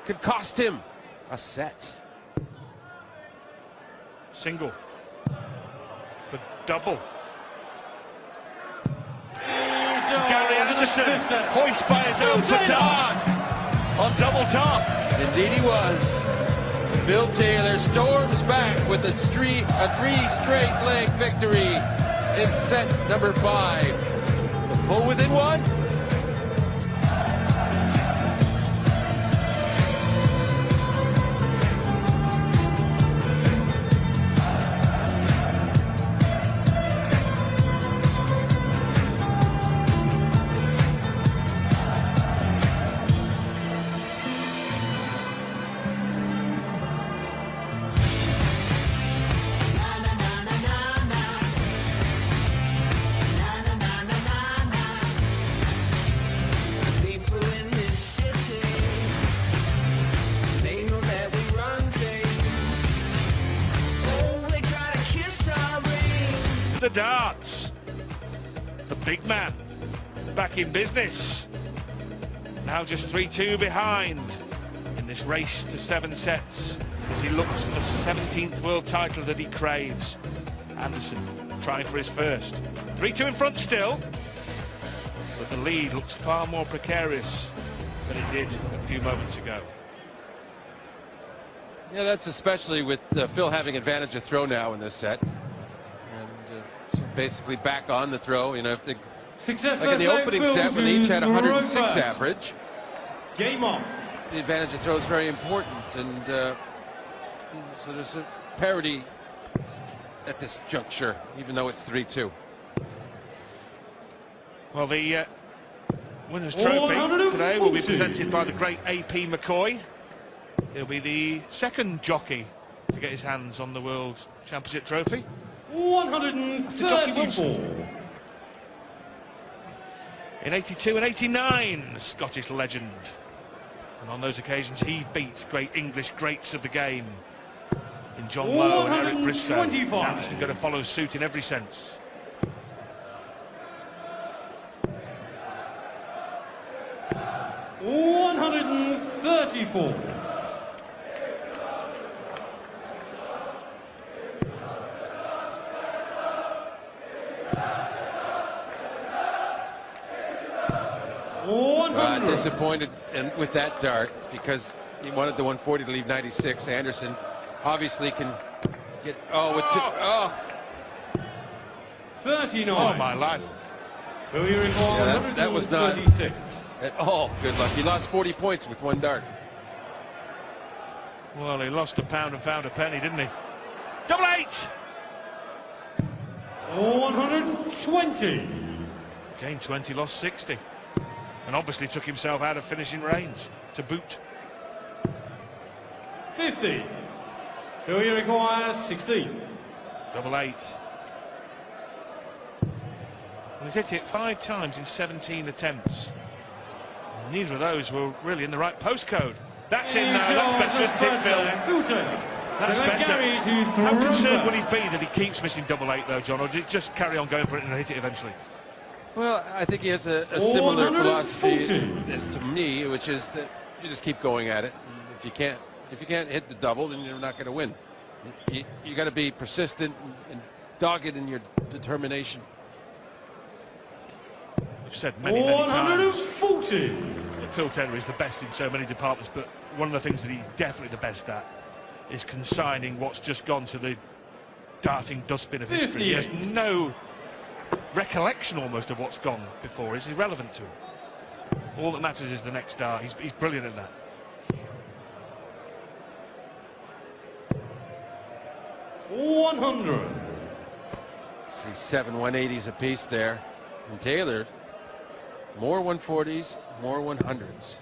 Could cost him a set. Single. For double. Gary Anderson hoist by his own petard on double top. Indeed he was. Phil Taylor storms back with a 3 straight leg victory in set number 5. The pull within 1. The darts. The big man back in business. Now just 3-2 behind in this race to 7 sets as he looks for the 17th world title that he craves. Anderson trying for his first. 3-2 in front still, but the lead looks far more precarious than it did a few moments ago. Yeah, that's especially with Phil having advantage of throw now in this set. Basically back on the throw, you know, if they, like in the opening set when they each had 106 average. Game on. The advantage of throw is very important, and so there's a parity at this juncture, even though it's 3-2. Well, the winner's trophy today will be presented by the great A.P. McCoy. He'll be the 2nd jockey to get his hands on the World Championship trophy. 134. In 82 and 89, the Scottish legend. And on those occasions, he beats great English greats of the game in John Lowe and Eric Briscoe. Anderson's going to follow suit in every sense. $134. got disappointed with that dart because he wanted the 140 to leave 96. Anderson obviously can get, with 39. Oh my life. Will you recall that was not 136? at all good luck. He lost 40 points with one dart. Well, he lost a pound and found a penny, didn't he? Double 8! 120. Gained 20, lost 60. And obviously took himself out of finishing range to boot. 50. Will you require 16? Double 8. Well, he's hit it 5 times in 17 attempts. Neither of those were really in the right postcode. That's in now, that's better, isn't it, Phil? That's better. How concerned would he be that he keeps missing double 8 though, John, or did he just carry on going for it and hit it eventually? Well, I think he has a similar philosophy as to me, which is that you just keep going at it. If you can't hit the double, then you're not going to win. You got to be persistent and dogged in your determination. We've said many times 140. that Phil Taylor is the best in so many departments, but one of the things that he's definitely the best at is consigning what's just gone to the darting dustbin of history. He has no recollection almost of what's gone before. It's irrelevant to him. All that matters is the next dart. He's brilliant at that. See 7 180s apiece there. And Taylor, more 140s, more 100s.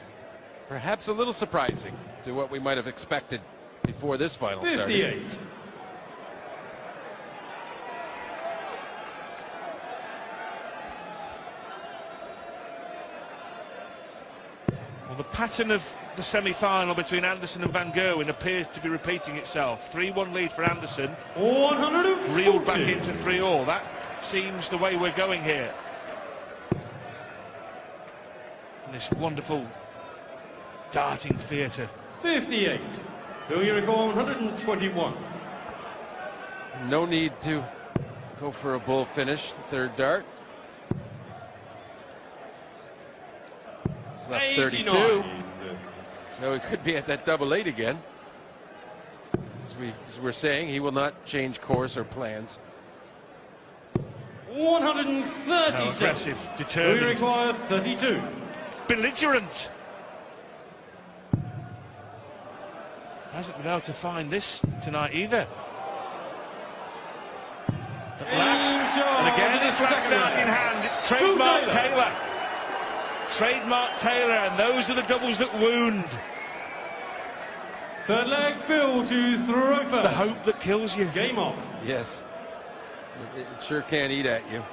Perhaps a little surprising to what we might have expected before this final started. 58. Well, the pattern of the semi-final between Anderson and Van Gerwen appears to be repeating itself. 3-1 lead for Anderson. 140. Reeled back into 3-all. That seems the way we're going here. And this wonderful darting theatre. 58. Will you recall 121? No need to go for a bull finish. Third dart. It's left 32. 89. So it could be at that double 8 again. As we're saying, he will not change course or plans. 137. Aggressive, Will you determined, require 32? belligerent. Hasn't been able to find this tonight either. At last, and again this last dart in hand, it's trademark Taylor. Trademark Taylor, and those are the doubles that wound. Third leg, Phil to throw first. It's the hope that kills you. Game on. Yes. It sure can eat at you.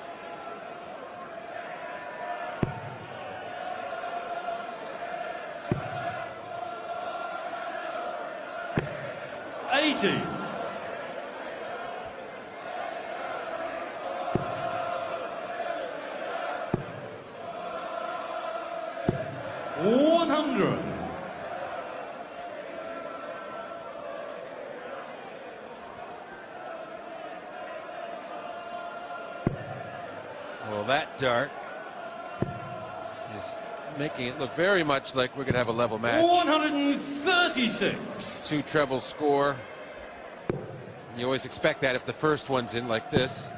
Well, that dart is making it look very much like we're going to have a level match. 136. 2 treble score. You always expect that if the first one's in like this.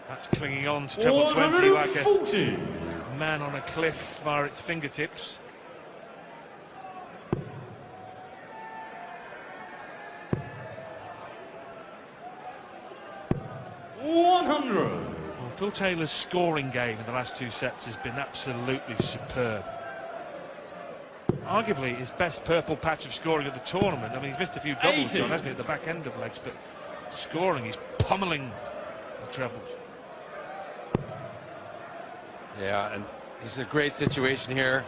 That's clinging on to treble 20 like a 140. man on a cliff via its fingertips. Well, Phil Taylor's scoring game in the last 2 sets has been absolutely superb. Arguably his best purple patch of scoring at the tournament. I mean, he's missed a few doubles, John, hasn't he, at the back end of legs, but scoring, he's pummeling the trebles. Yeah, and he's in a great situation here.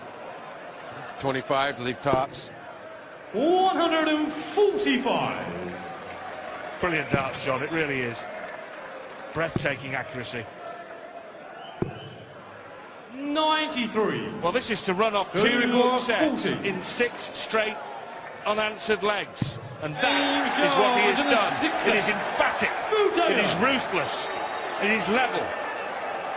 25 to leave tops. 145. Brilliant darts, John, it really is. Breathtaking accuracy. 93. Well, this is to run off 2 sets in 6 straight unanswered legs, and that is what he has done. It is emphatic, it is ruthless, it is level.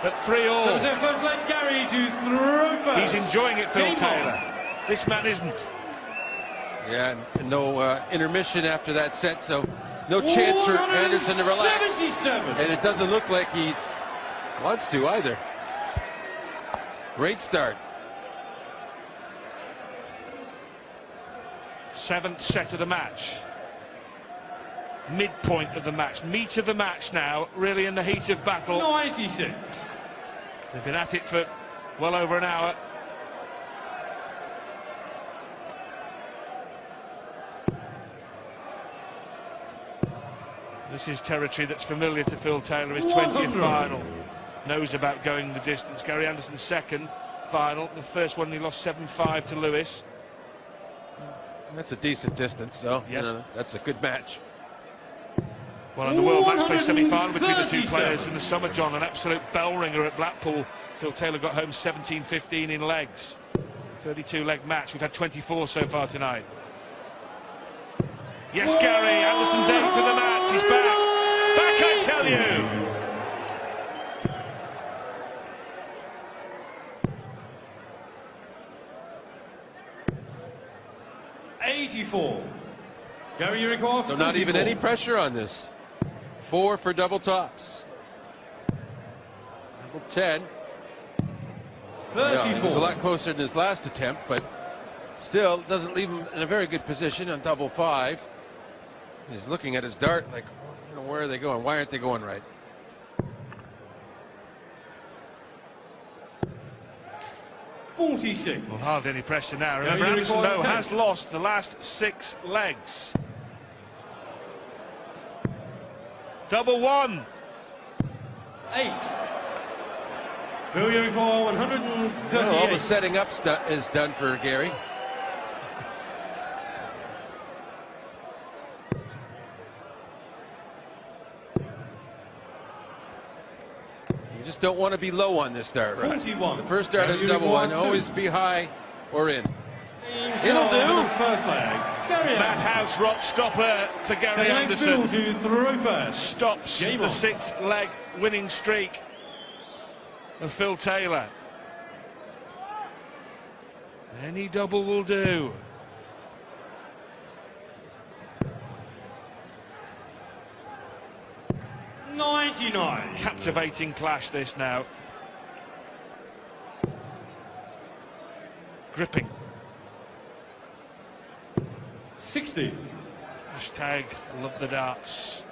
at 3-all. So it's their first leg, Gary to throw first. He's enjoying it, Phil Game Taylor. on. This man isn't. Yeah, and no intermission after that set, so no chance for Anderson to relax. 77. And it doesn't look like he wants to either. Great start. 7th set of the match. Midpoint of the match, meat of the match now, really in the heat of battle. 96. They've been at it for well over an hour. This is territory that's familiar to Phil Taylor, his 20th final. Knows about going the distance. Gary Anderson's second final, the first one he lost 7-5 to Lewis. That's a decent distance, though. Yes. That's a good match. Well, in the World Match Play semi-final between the two 137. players in the summer, John, an absolute bell ringer at Blackpool. Phil Taylor got home 17-15 in legs. 32-leg match. We've had 24 so far tonight. Yes, Gary, Anderson's in for the match. He's back. Back, I tell you. Gary, you require So not even any pressure on this. 4 for double tops. Double 10. 34. Yeah, he was a lot closer than his last attempt, but still doesn't leave him in a very good position on double 5. He's looking at his dart like, you know, where are they going? Why aren't they going right? $46. Well, hardly any pressure now. Remember, you Anderson, require though, 10. has lost the last 6 legs. Double 1. 8. Bill, you require 138. Well, all the setting up is done for Gary. You just don't want to be low on this dart, right? 41. The first dart Now of you the double require one, 2. always be high or in. It'll do. First leg. Gary Madhouse rock stopper for Gary Anderson. To throw first. Stops Game the on. 6-leg winning streak of Phil Taylor. Any double will do. $99. Captivating clash this now. Gripping. 60. Hashtag love the darts.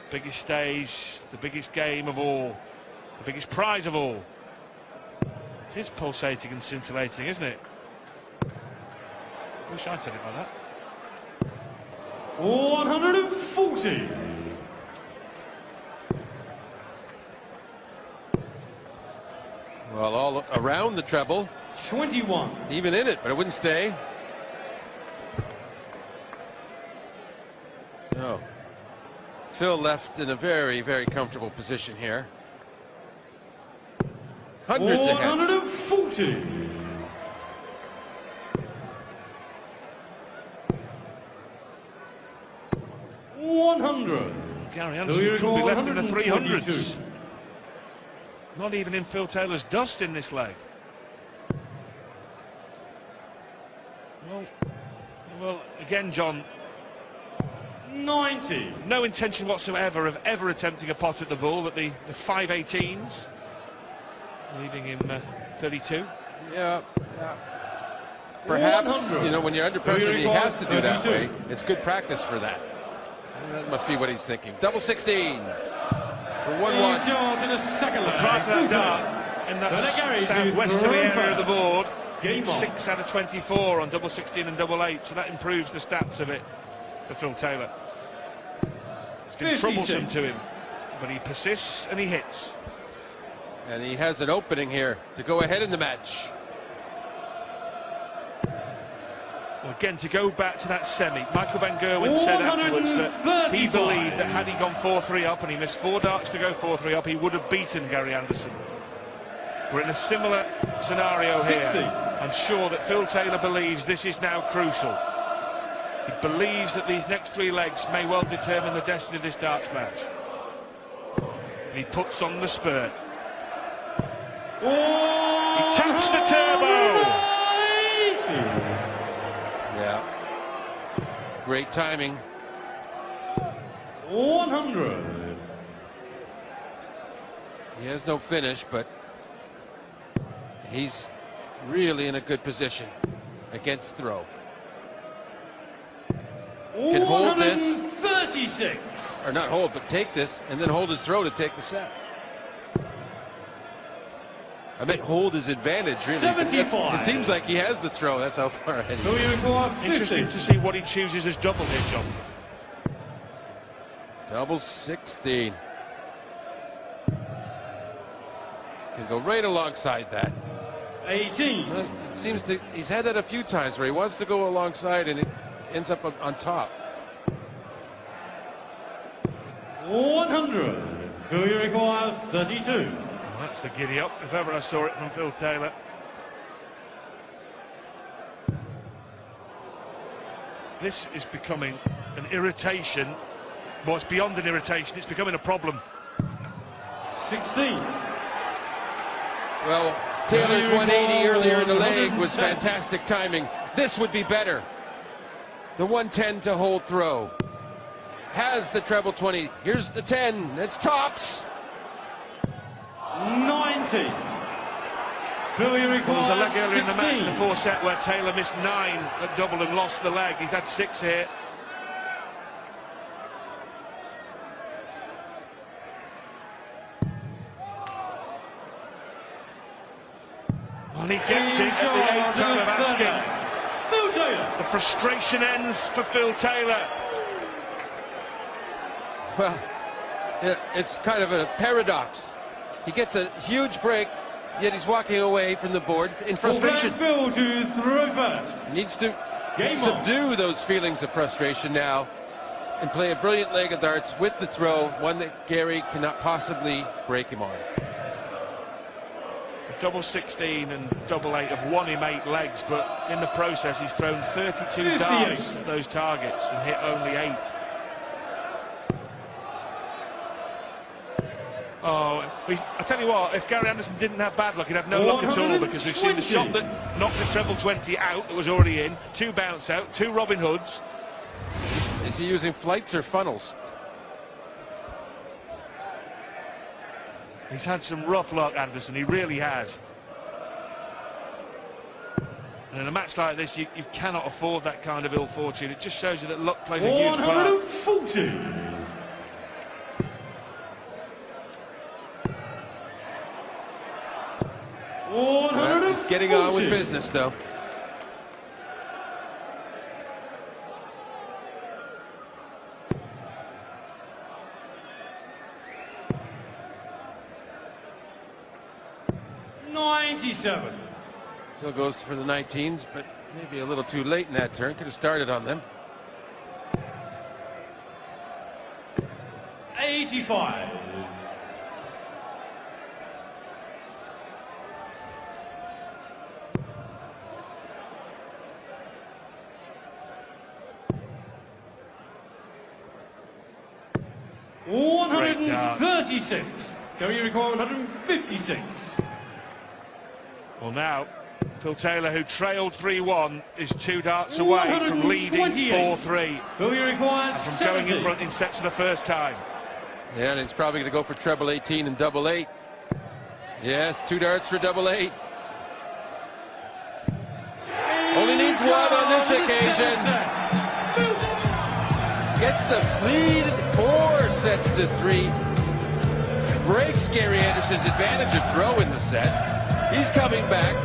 Biggest stage, the biggest game of all, the biggest prize of all. It is pulsating and scintillating, isn't it? Wish I'd said it like that. 140. Well, all around the treble, 21. even in it, but it wouldn't stay. So, Phil left in a very, very comfortable position here. Hundreds ahead. 140. Gary Anderson could be left in the 300s. 122. Not even in Phil Taylor's dust in this leg. Well, again, John, 90. no intention whatsoever of ever attempting a pot at the ball at the 5/18s, leaving him 32. Yeah. Perhaps, 100. you know, when you're under pressure, he has to do that 32. way. It's good practice for that. That must be what he's thinking. Double 16 for 1-1. He's yours in a second leg. Prior to that dart, in that Gary to southwesterly throw area of the first. board, Game on. 6 out of 24 on double 16 and double 8, so that improves the stats of it for Phil Taylor. It's been 56. troublesome to him, but he persists and he hits. And he has an opening here to go ahead in the match. Well, again, to go back to that semi, Michael Van Gerwen said afterwards that he 135. believed that had he gone 4-3 up and he missed 4 darts to go 4-3 up, he would have beaten Gary Anderson. We're in a similar scenario 60. here. I'm sure that Phil Taylor believes this is now crucial. He believes that these next 3 legs may well determine the destiny of this darts match. and he puts on the spurt. Oh, He taps the turbo. Yeah. Great timing. 100. He has no finish, but he's really in a good position against throw. Can hold this. 136. Or not hold, but take this, and then hold his throw to take the set. I meant hold his advantage, really. 75. It seems like he has the throw. That's how far ahead he Who is. you require? 50. Interesting to see what he chooses as double here, John. Double 16. Can go right alongside that. 18. Well, it seems that he's had that a few times where he wants to go alongside and it ends up on top. 100. Who you require? 32. Well, that's the giddy up, if ever I saw it from Phil Taylor. This is becoming an irritation. Well, it's beyond an irritation, it's becoming a problem. 16. Well, Taylor's 180 earlier in the leg was fantastic timing. This would be better. The 110 to hold throw. Has the treble 20. Here's the 10. It's tops. 90. Who you There was a require? leg earlier in the match in the 16. fourth set where Taylor missed 9 at double and lost the leg. He's had 6 here. And he gets it at the 8th time of asking. Phil Taylor. The frustration ends for Phil Taylor. Well, it's kind of a paradox. He gets a huge break, yet he's walking away from the board in frustration. Phil to throw first. He needs to Game subdue those feelings of frustration now and play a brilliant leg of darts with the throw, one that Gary cannot possibly break him on. Double 16 and double 8 have won him 8 legs, but in the process he's thrown 32 58. darts at those targets and hit only 8. Oh, I tell you what, if Gary Anderson didn't have bad luck, he'd have no luck at all, because we've seen the shot that knocked the treble 20 out that was already in, 2 bounce out, 2 Robin Hoods. Is he using flights or funnels? He's had some rough luck, Anderson, he really has. And in a match like this, you cannot afford that kind of ill fortune. It just shows you that luck plays a huge part. 140. Well, he's getting on with business, though. Still goes for the 19s, but maybe a little too late in that turn. Could have started on them. 85. Great dart. 136. Going to require 156. Well, now, Phil Taylor, who trailed 3-1, is 2 darts away from leading 4-3. Will you require And from 70? going in front in sets for the first time. Yeah, and he's probably going to go for treble 18 and double 8. Yes, 2 darts for double 8. Only needs 1 on this occasion. Gets the lead, 4 sets to 3. Breaks Gary Anderson's advantage of throw in the set. He's coming back.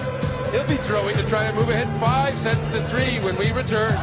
He'll be throwing to try and move ahead 5 sets to 3 when we return.